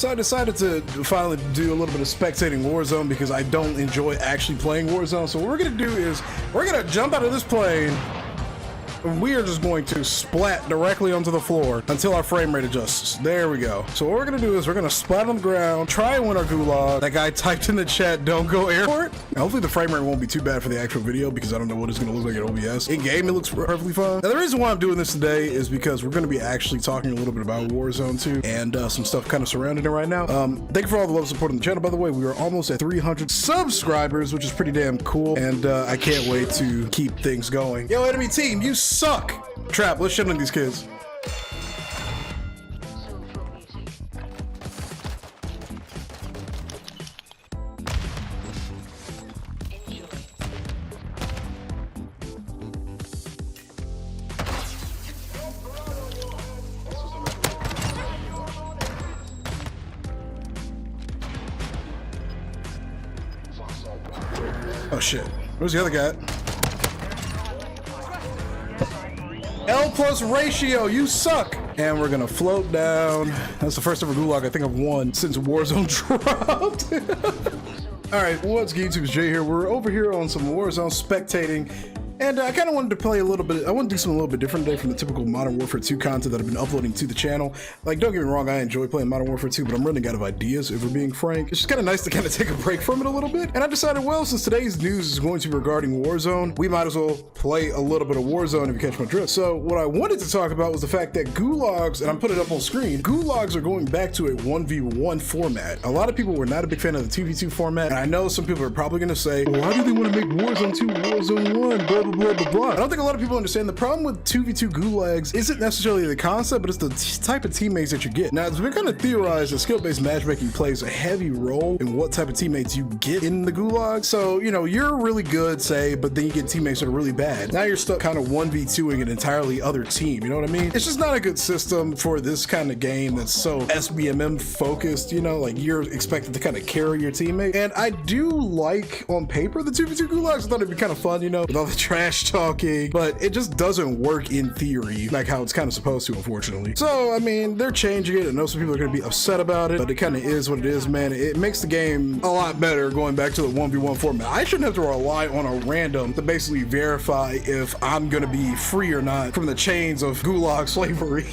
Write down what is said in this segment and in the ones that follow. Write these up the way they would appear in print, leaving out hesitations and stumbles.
So I decided to finally do a little bit of spectating Warzone because I don't enjoy actually playing Warzone. So what we're gonna do is we're gonna jump out of this plane and we are just going to splat directly onto the floor until our frame rate adjusts. There we go. So what we're gonna do is we're gonna splat on the ground, try and win our gulag. That guy typed in the chat, don't go airport. Now, hopefully the frame rate won't be too bad for the actual video because I don't know what it's gonna look like in OBS. In game, it looks perfectly fine. Now the reason why I'm doing this today is because we're gonna be actually talking a little bit about Warzone 2 and some stuff kind of surrounding it right now. Thank you for all the love and support on the channel, by the way. We are almost at 300 subscribers, which is pretty damn cool. And I can't wait to keep things going. Yo, enemy team, you suck. Trap, let's shit on these kids. Oh shit, where's the other guy? L plus ratio, you suck. And we're gonna float down. That's the first ever gulag I think I've won since Warzone dropped. All right, what's good, YouTube? It's Jay here. We're over here on some Warzone spectating. And I kind of wanted to play a little bit, I want to do something a little bit different today from the typical Modern Warfare 2 content that I've been uploading to the channel. Like, don't get me wrong, I enjoy playing Modern Warfare 2, but I'm running out of ideas, if we're being frank. It's just kind of nice to kind of take a break from it a little bit. And I decided, well, since today's news is going to be regarding Warzone, we might as well play a little bit of Warzone if you catch my drift. So what I wanted to talk about was the fact that gulags, and I'm putting it up on screen, gulags are going back to a 1v1 format. A lot of people were not a big fan of the 2v2 format, and I know some people are probably going to say, why do they want to make Warzone 2 Warzone 1, blah, blah, blah, blah, blah. I don't think a lot of people understand the problem with 2v2 gulags isn't necessarily the concept, but it's the type of teammates that you get. Now, it's been kind of theorized that skill-based matchmaking plays a heavy role in what type of teammates you get in the gulag. So, you know, you're really good, say, but then you get teammates that are really bad. Now you're stuck kind of 1v2ing an entirely other team, you know what I mean? It's just not a good system for this kind of game that's so SBMM focused, you know, like you're expected to kind of carry your teammate. And I do like, on paper, the 2v2 gulags. I thought it'd be kind of fun, you know, with all the trash talking, but it just doesn't work in theory like how it's kind of supposed to, unfortunately. So I mean, they're changing it. I know some people are going to be upset about it, but it kind of is what it is, man. It makes the game a lot better going back to the 1v1 format. I shouldn't have to rely on a random to basically verify if I'm going to be free or not from the chains of gulag slavery.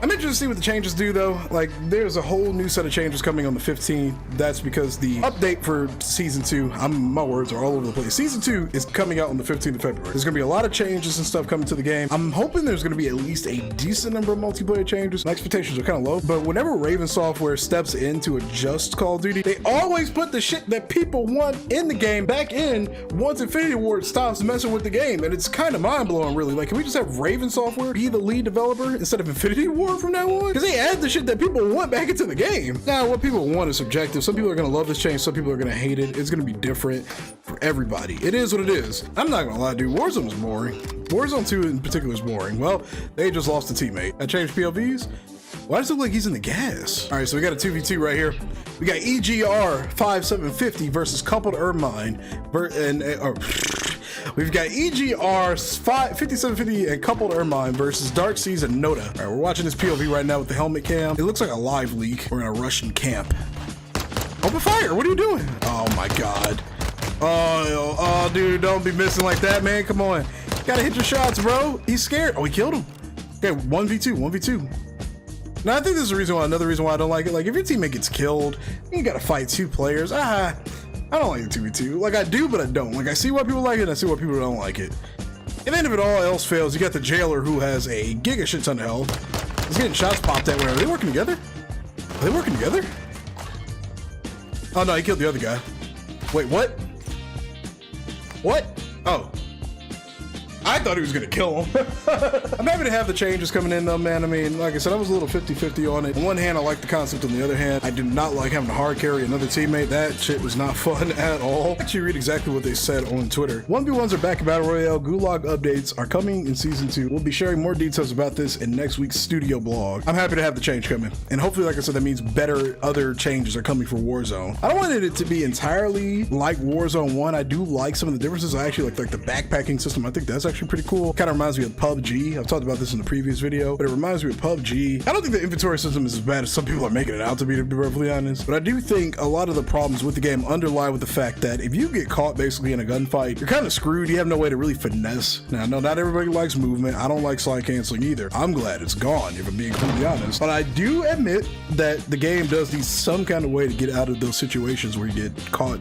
I'm interested to see what the changes do, though. Like, there's a whole new set of changes coming on the 15th. That's because the update for season 2, my words are all over the place. Season 2 is coming out on the 15th of February. There's gonna be a lot of changes and stuff coming to the game. I'm hoping there's gonna be at least a decent number of multiplayer changes. My expectations are kind of low, but whenever Raven Software steps in to adjust Call of Duty, they always put the shit that people want in the game back in once Infinity Ward stops messing with the game. And it's kind of mind-blowing, really. Like, can we just have Raven Software be the lead developer instead of Infinity Ward from now on? Because they add the shit that people want back into the game. Now, what people want is subjective. Some people are gonna love this change, some people are gonna hate it. It's gonna be different for everybody. It is what it is. I'm not gonna lie, dude, Warzone is boring. Warzone 2 in particular is boring. Well, they just lost a teammate. I changed POVs. Why does it look like he's in the gas? All right, so we got a 2v2 right here. We got EGR 5750 versus Coupled Ermine. We've got EGR 5750 and Coupled Ermine versus Dark Seas and Noda. All right, we're watching this POV right now with the helmet cam. It looks like a live leak. We're in a Russian camp. Open fire, what are you doing? Oh my God. Oh, dude, don't be missing like that, man. Come on. Gotta hit your shots, bro. He's scared. Oh, he killed him. Okay, 1v2. Now, I think this is another reason why I don't like it. Like, if your teammate gets killed, you gotta fight 2 players. I don't like the 2v2. Like, I do, but I don't. Like, I see why people like it, and I see why people don't like it. And then if it all else fails, you got the jailer who has a giga shit ton of health. He's getting shots popped at where. Are they working together? Are they working together? Oh, no, he killed the other guy. Wait, what? What? Oh. I thought he was gonna kill him. I'm happy to have the changes coming in though, man. I mean, like I said, I was a little 50-50 on it. On one hand, I like the concept. On the other hand, I did not like having to hard carry another teammate. That shit was not fun at all. Actually, read exactly what they said on Twitter. 1v1s are back in Battle Royale. Gulag updates are coming in Season 2. We'll be sharing more details about this in next week's studio blog. I'm happy to have the change coming. And hopefully, like I said, that means better other changes are coming for Warzone. I don't want it to be entirely like Warzone 1. I do like some of the differences. I actually like the backpacking system. I think that's actually actually pretty cool. Kind of reminds me of PUBG. I've talked about this in the previous video, but it reminds me of PUBG. I don't think the inventory system is as bad as some people are making it out to be perfectly honest, but I do think a lot of the problems with the game underlie with the fact that if you get caught basically in a gunfight, you're kind of screwed. You have no way to really finesse. Now, no, not everybody likes movement. I don't like slide canceling either. I'm glad it's gone, if I'm being completely honest. But I do admit that the game does need some kind of way to get out of those situations where you get caught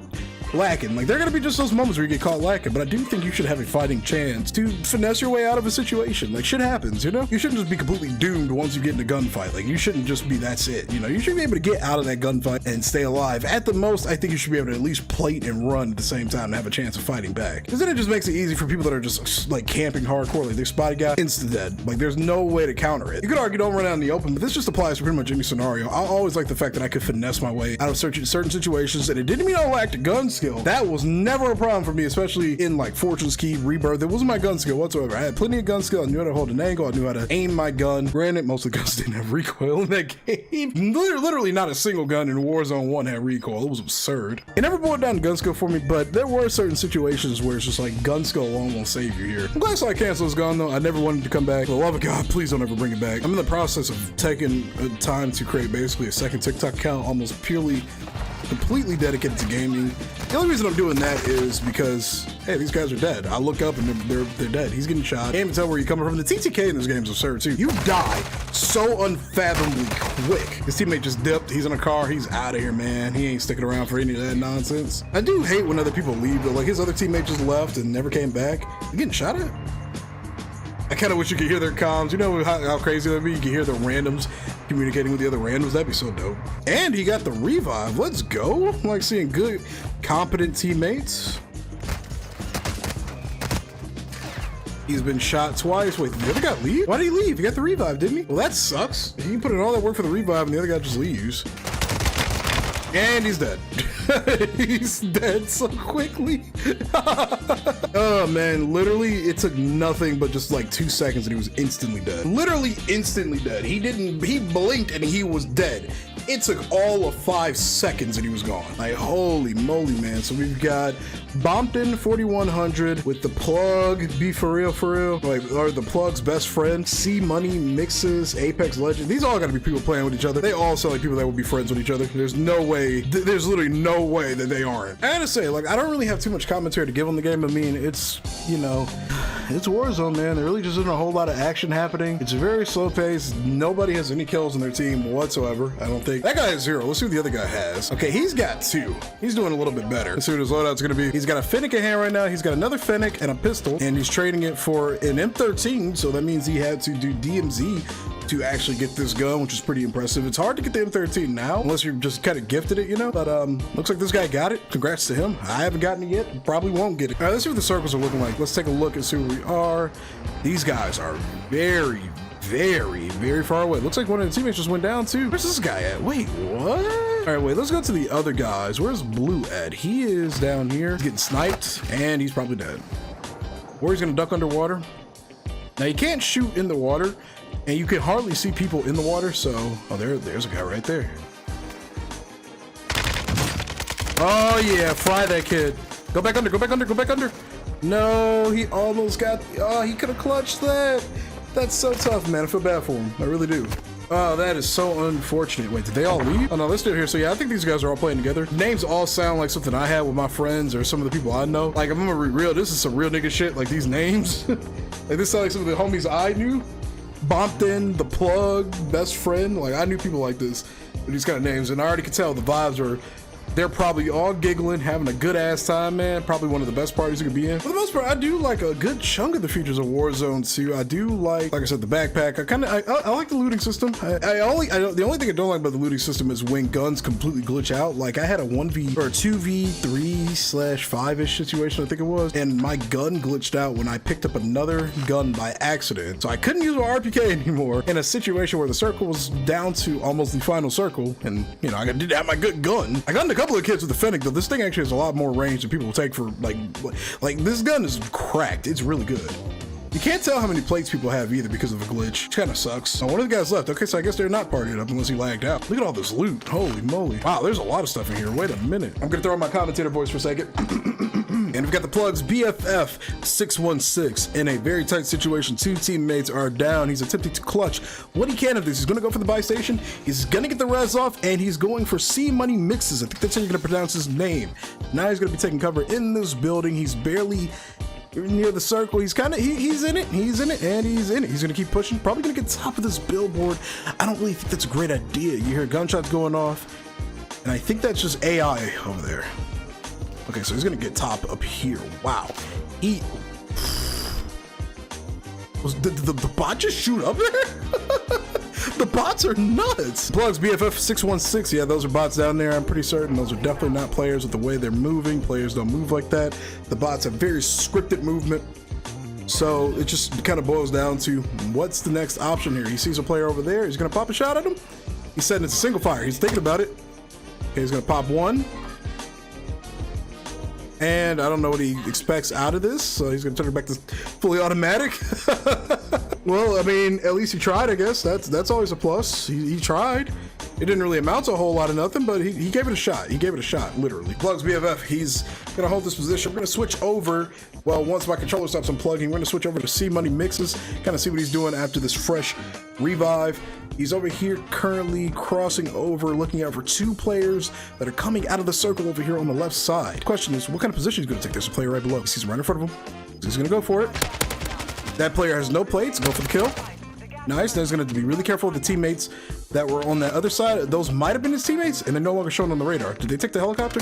lacking. Like, there are gonna be just those moments where you get caught lacking, but I do think you should have a fighting chance to finesse your way out of a situation. Like, shit happens, you know? You shouldn't just be completely doomed once you get in a gunfight. Like, you shouldn't just be that's it, you know? You should be able to get out of that gunfight and stay alive. At the most, I think you should be able to at least plate and run at the same time and have a chance of fighting back. Because then it just makes it easy for people that are just like camping hardcore. Like, they're spotty guy, insta dead. Like, there's no way to counter it. You could argue don't run out in the open, but this just applies to pretty much any scenario. I always like the fact that I could finesse my way out of certain situations, and it didn't mean I lacked a gun skill. That was never a problem for me, especially in like Fortune's Key, Rebirth. It wasn't my gun skill whatsoever. I had plenty of gun skill. I knew how to hold an angle. I knew how to aim my gun. Granted, most of the guns didn't have recoil in that game. Literally not a single gun in Warzone 1 had recoil. It was absurd. It never boiled down to gun skill for me, but there were certain situations where it's just like gun skill alone won't save you here. I'm glad I canceled this gun though. I never wanted to come back. For the love of God, please don't ever bring it back. I'm in the process of taking time to create basically a second TikTok account, almost purely completely dedicated to gaming. The only reason I'm doing that is because, hey, these guys are dead. I look up and they're dead. He's getting shot. Can't even tell where you're coming from. The TTK in this game is absurd too. You die so unfathomably quick. His teammate just dipped. He's in a car. He's out of here, man. He ain't sticking around for any of that nonsense. I do hate when other people leave though. Like his other teammate just left and never came back. You getting shot at? I kind of wish you could hear their comms. You know how crazy that'd be? You can hear the randoms communicating with the other randoms. That'd be so dope. And he got the revive. Let's go. I'm like seeing good, competent teammates. He's been shot twice. Wait, did the other guy leave? Why did he leave? He got the revive, didn't he? Well, that sucks. He put in all that work for the revive and the other guy just leaves. And he's dead. He's dead so quickly. Oh man, literally it took nothing but just like 2 seconds and he was instantly dead. Literally instantly dead. He blinked and he was dead. It took all of 5 seconds and he was gone. Like, holy moly, man. So we've got Bompton 4100 with the plug, be for real, like, or the plug's best friend, C Money Mixes, Apex Legend. These all gotta be people playing with each other. They all sound like people that would be friends with each other. There's no way, there's literally no way that they aren't. I gotta say, like, I don't really have too much commentary to give on the game. I mean, it's, you know, it's Warzone, man. There really just isn't a whole lot of action happening. It's very slow paced. Nobody has any kills on their team whatsoever, I don't think. That guy has 0. Let's see what the other guy has. Okay, he's got 2. He's doing a little bit better. Let's see what his loadout's gonna be. He's got a Fennec in hand right now. He's got another Fennec and a pistol, and he's trading it for an M13, so that means he had to do DMZ to actually get this gun, which is pretty impressive. It's hard to get the M13 now, unless you're just kind of gifted it, you know? But looks like this guy got it. Congrats to him. I haven't gotten it yet. Probably won't get it. All right, let's see what the circles are looking like. Let's take a look and see where we are. These guys are very, very far away. Looks like one of the teammates just went down too. Where's this guy at? Wait, what? All right, wait, let's go to the other guys. Where's Blue at? He is down here. He's getting sniped and he's probably dead. Or he's gonna duck underwater. Now you can't shoot in the water and you can hardly see people in the water. So, oh, there's a guy right there. Oh yeah, fry that kid. Go back under, go back under, go back under. No, he almost got, oh, he could have clutched that. That's so tough, man. I feel bad for him. I really do. Oh, that is so unfortunate. Wait, did they all leave? Oh no, they're still here. So yeah, I think these guys are all playing together. Names all sound like something I had with my friends or some of the people I know. Like, I'm gonna be real, this is some real nigga shit. Like, these names. Like, this sounds like some of the homies I knew. Bompton, the plug, best friend. Like, I knew people like this with these kind of names, and I already could tell the vibes were, they're probably all giggling, having a good ass time, man. Probably one of the best parties you could be in. For the most part, I do like a good chunk of the features of Warzone 2. I do like I said, the backpack. I like the looting system. The only thing I don't like about the looting system is when guns completely glitch out. Like, I had a 1v or 2v3/5-ish situation, I think it was, and my gun glitched out when I picked up another gun by accident. So I couldn't use my RPK anymore in a situation where the circle was down to almost the final circle, and you know, I didn't have my good gun. I got a couple of kids with the Fennec though. This thing actually has a lot more range than people will take for like this gun is cracked. It's really good. You can't tell how many plates people have either because of a glitch, which kind of sucks. Oh, one of the guys left. Okay, so I guess they're not partied up unless he lagged out. Look at all this loot. Holy moly. Wow, there's a lot of stuff in here. Wait a minute. I'm gonna throw in my commentator voice for a second. And we've got the plugs BFF 616 in a very tight situation. Two teammates are down. He's attempting to clutch what he can of this. He's gonna go for the buy station. He's gonna get the res off, and he's going for C Money Mixes. I think that's how you're gonna pronounce his name. Now he's gonna be taking cover in this building. He's barely near the circle. He's kind of he's in it, and he's in it. He's gonna keep pushing, probably gonna get top of this billboard. I don't really think that's a great idea. You hear gunshots going off, and I think that's just AI over there. Okay, so he's gonna get top up here. Wow, he was the bot just shoot up there? The bots are nuts. Plugs BFF 616. Yeah, those are bots down there. I'm pretty certain those are definitely not players with the way they're moving. Players don't move like that. The bots have very scripted movement. So it just kind of boils down to what's the next option here. He sees a player over there. He's going to pop a shot at him. He's setting it to single fire. He's thinking about it. Okay, he's going to pop one. And I don't know what he expects out of this, so he's gonna turn it back to fully automatic. Well, I mean, at least he tried, I guess. That's always a plus. He tried. It didn't really amount to a whole lot of nothing, but he gave it a shot. He gave it a shot, literally. Plugs BFF, he's gonna hold this position. We're gonna switch over. Well, once my controller stops unplugging, we're gonna switch over to C Money Mixes, kind of see what he's doing after this fresh revive. He's over here currently crossing over, looking out for two players that are coming out of the circle over here on the left side. Question is, what kind of position he's gonna take? There's a player right below. He sees him right in front of him. He's gonna go for it. That player has no plates, go for the kill. Nice. Now he's gonna be really careful with the teammates that were on that other side. Those might have been his teammates, and they're no longer shown on the radar. Did they take the helicopter?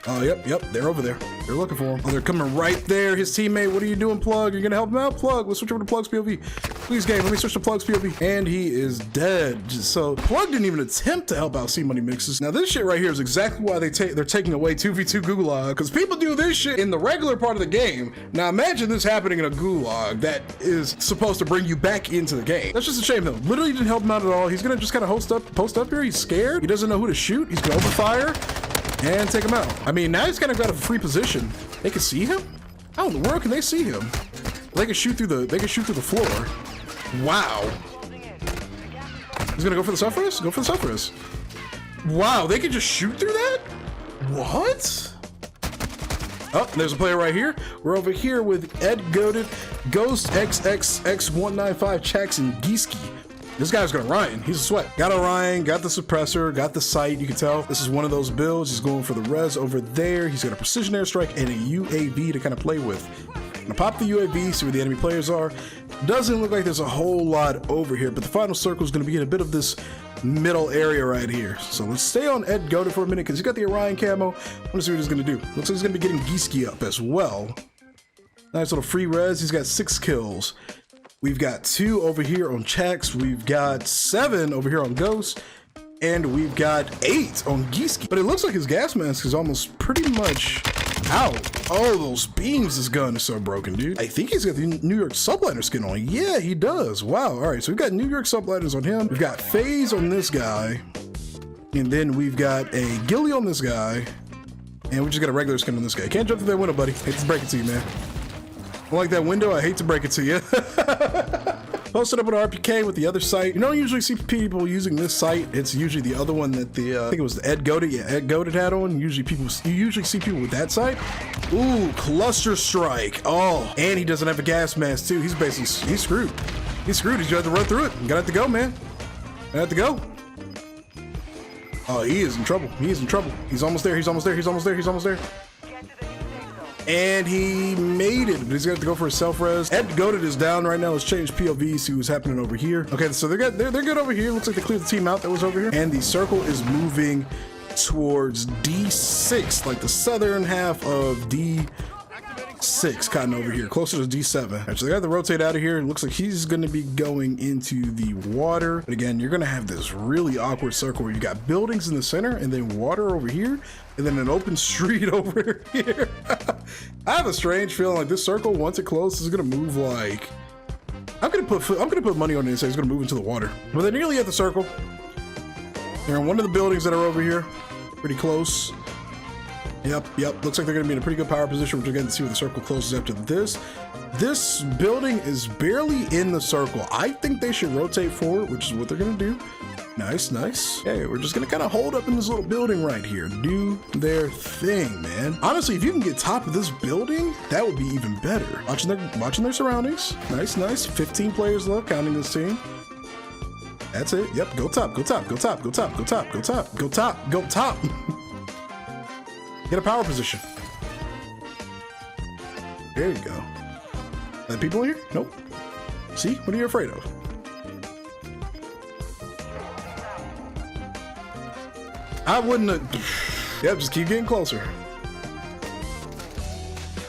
Oh, yep, they're over there. They're looking for him. Oh, they're coming right there. His teammate, what are you doing, Plug? You're gonna help him out, Plug? Let's switch over to Plug's POV. Please, game, let me switch to Plug's POV. And he is dead. So Plug didn't even attempt to help out C Money Mixes. Now this shit right here is exactly why they're taking away 2v2 Gulag, because people do this shit in the regular part of the game. Now imagine this happening in a Gulag that is supposed to bring you back into the game. That's just a shame though. Literally didn't help him out at all. He's gonna just kind of post up here. He's scared. He doesn't know who to shoot. He's gonna open fire and take him out. I mean, now he's kind of got a free position. They can see him? How in the world can they see him? They can shoot through the floor. Wow. He's gonna go for the self-res? Go for the self-res. Wow, they can just shoot through that? What? Oh, there's a player right here. We're over here with Ed Goated, Ghost XXX195 Jackson Gieske. This guy's gonna Ryan. He's a sweat. Got a Ryan, got the suppressor, got the sight. You can tell this is one of those builds. He's going for the res over there. He's got a precision airstrike and a UAV to kind of play with. Gonna pop the UAV, see where the enemy players are. Doesn't look like there's a whole lot over here, but the final circle is gonna be in a bit of this middle area right here. So let's stay on Ed Goated for a minute because he's got the Orion camo. I wanna see what he's gonna do. Looks like he's gonna be getting Gieske up as well. Nice little free res. He's got 6 kills. We've got 2 over here on Chex. We've got 7 over here on Ghost. And we've got 8 on Gieske. But it looks like his gas mask is almost pretty much out. Oh, those beams, this gun is so broken, dude. I think he's got the New York Subliner skin on. Yeah, he does. Wow. All right, so we've got New York Subliners on him. We've got Phase on this guy. And then we've got a Gilly on this guy. And we just got a regular skin on this guy. Can't jump through that window, buddy. Hate to break it to you, man. I like that window. I hate to break it to you. Posted up with RPK with the other site. You don't usually see people using this site. It's usually the other one that I think it was the Ed Goated. Yeah, Ed Goated had on. You usually see people with that site. Ooh, cluster strike. Oh, and he doesn't have a gas mask too. He's screwed. He's screwed. He's got to run through it. You gotta have to go, man. You have to go. Oh, he is in trouble. He is in trouble. He's almost there. He's almost there. He's almost there. He's almost there. And he made it, but he's gonna have to go for a self-res. Ed Goated is down right now. Let's change POV, see what's happening over here. Okay, so they're good over here. Looks like they cleared the team out that was over here. And the circle is moving towards D6, like the southern half of D6, kind of over here, closer to D7. Right, so they got to rotate out of here. It looks like he's gonna be going into the water. But again, you're gonna have this really awkward circle where you got buildings in the center and then water over here. And then an open street over here. I have a strange feeling like this circle, once it closes, is gonna move like, I'm gonna put money on it and say it's gonna move into the water. But they're nearly at the circle. They're in one of the buildings that are over here, pretty close. Yep. Looks like they're gonna be in a pretty good power position. We're gonna see where the circle closes after this. This building is barely in the circle. I think they should rotate forward, which is what they're gonna do. Nice. Okay, we're just gonna kind of hold up in this little building right here. Do their thing, man. Honestly, if you can get top of this building, that would be even better. Watching their surroundings. Nice. 15 players left, counting this team. That's it. Yep, go top. Get a power position. There you go. Are people in here? Nope. See? What are you afraid of? I wouldn't have. Yep, just keep getting closer.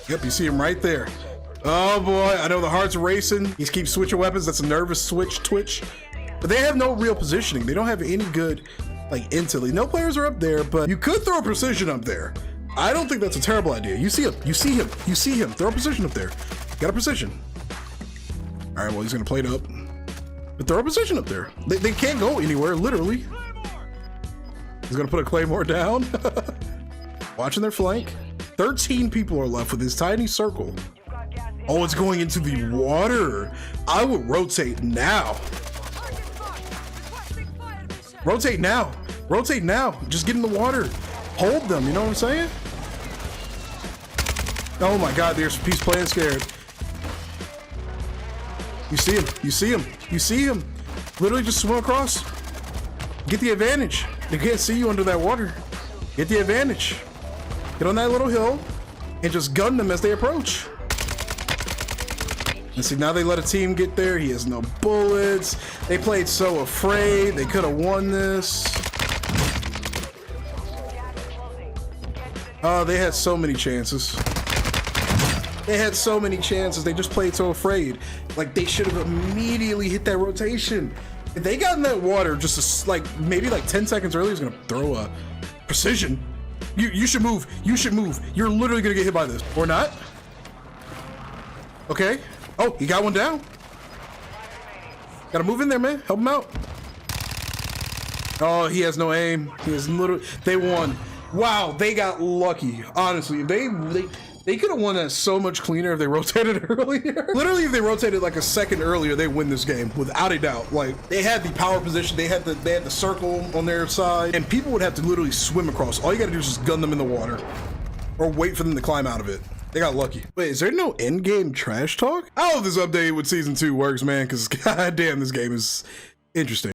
Yep, you see him right there. Oh boy, I know the heart's racing. He keeps switching weapons. That's a nervous twitch. But they have no real positioning. They don't have any good, like, intel. No players are up there, but you could throw a precision up there. I don't think that's a terrible idea. You see him. Throw a precision up there. Got a precision. All right, well, he's gonna plate up. But throw a precision up there. They can't go anywhere, literally. He's gonna put a claymore down. Watching their flank. 13 people are left with this tiny circle. Oh, it's going into the water. I would rotate now. Rotate now. Just get in the water. Hold them, you know what I'm saying? Oh my God, he's playing scared. You see him. Literally just swim across. Get the advantage. They can't see you under that water. Get the advantage. Get on that little hill and just gun them as they approach. And see, now they let a team get there. He has no bullets. They played so afraid. They could have won this. Oh, they had so many chances. They just played so afraid. Like, they should have immediately hit that rotation. If they got in that water just maybe 10 seconds earlier, he's gonna throw a precision. You should move. You're literally gonna get hit by this. Or not. Okay. Oh, he got one down. Gotta move in there, man. Help him out. Oh, he has no aim. They won. Wow, they got lucky. Honestly, they could have won that so much cleaner if they rotated earlier. Literally, if they rotated like a second earlier, they win this game without a doubt. Like, they had the power position, they had the circle on their side, and people would have to literally swim across. All you gotta do is just gun them in the water or wait for them to climb out of it. They got lucky. Wait, is there no end-game trash talk? I hope this update with season 2 works, man, because goddamn, this game is interesting.